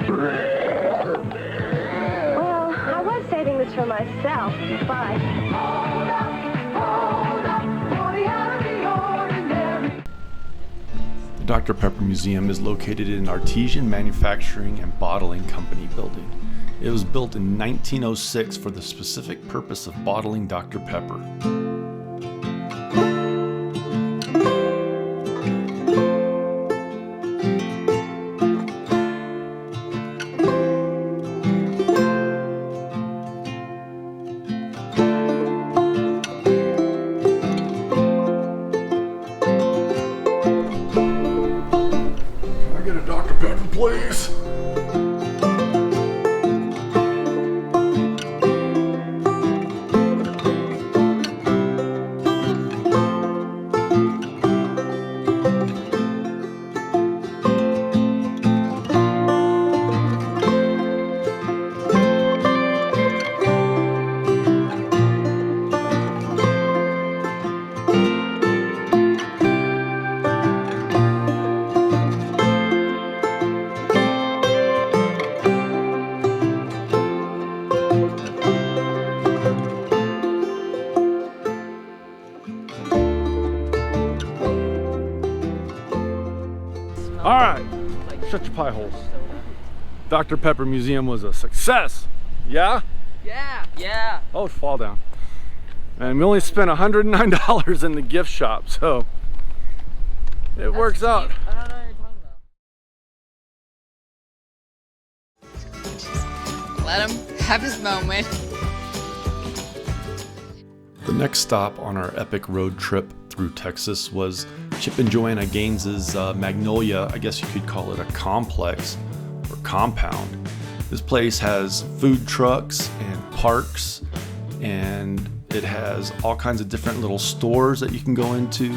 Well, I was saving this for myself, but... The Dr. Pepper Museum is located in an Artesian Manufacturing and Bottling Company building. It was built in 1906 for the specific purpose of bottling Dr. Pepper. Can I get a Dr. Pepper, please? All right, shut your pie holes. Dr. Pepper Museum was a success. Yeah? Yeah. Yeah. Oh, it's fall down. And we only spent $109 in the gift shop, so it works out. I don't know what you're talking about. Let him have his moment. The next stop on our epic road trip through Texas was Chip and Joanna Gaines's Magnolia. I guess you could call it a complex or compound. This place has food trucks and parks, and it has all kinds of different little stores that you can go into.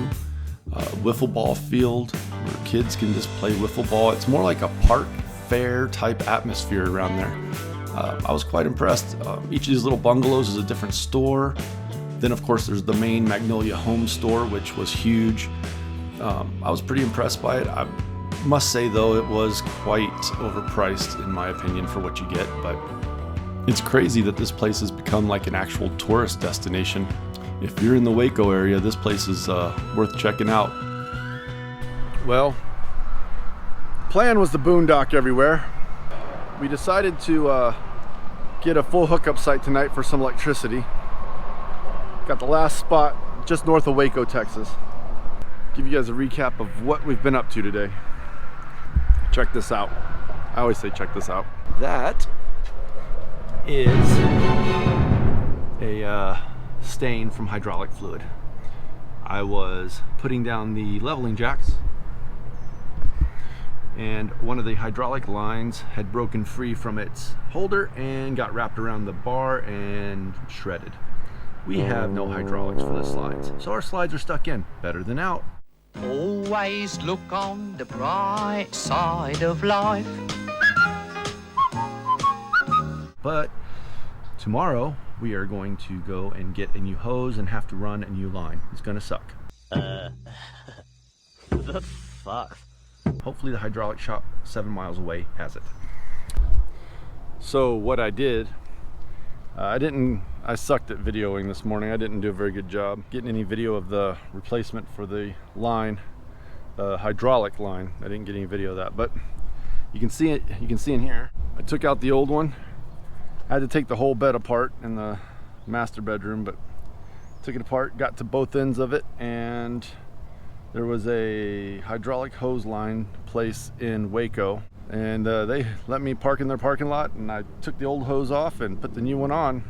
Wiffle ball field where kids can just play wiffle ball. It's more like a park fair type atmosphere around there. I was quite impressed. Each of these little bungalows is a different store. Then of course there's the main Magnolia home store, which was huge. I was pretty impressed by it. I must say though, it was quite overpriced in my opinion for what you get, but it's crazy that this place has become like an actual tourist destination. If you're in the Waco area, this place is worth checking out. Well, plan was the boondock everywhere. We decided to get a full hookup site tonight for some electricity. Got the last spot just north of Waco, Texas. Give you guys a recap of what we've been up to today. Check this out. I always say check this out. That is a stain from hydraulic fluid. I was putting down the leveling jacks, and one of the hydraulic lines had broken free from its holder and got wrapped around the bar and shredded. We have no hydraulics for the slides, so our slides are stuck in. Better than out. Always look on the bright side of life. But tomorrow we are going to go and get a new hose and have to run a new line. It's gonna suck. The fuck? Hopefully the hydraulic shop 7 miles away has it. So what I did, I sucked at videoing this morning. I didn't do a very good job getting any video of the replacement for the line, the hydraulic line. I didn't get any video of that, but you can see it. You can see in here. I took out the old one. I had to take the whole bed apart in the master bedroom, but took it apart, got to both ends of it, and there was a hydraulic hose line place in Waco, and they let me park in their parking lot, and I took the old hose off and put the new one on,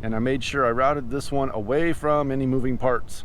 and I made sure I routed this one away from any moving parts.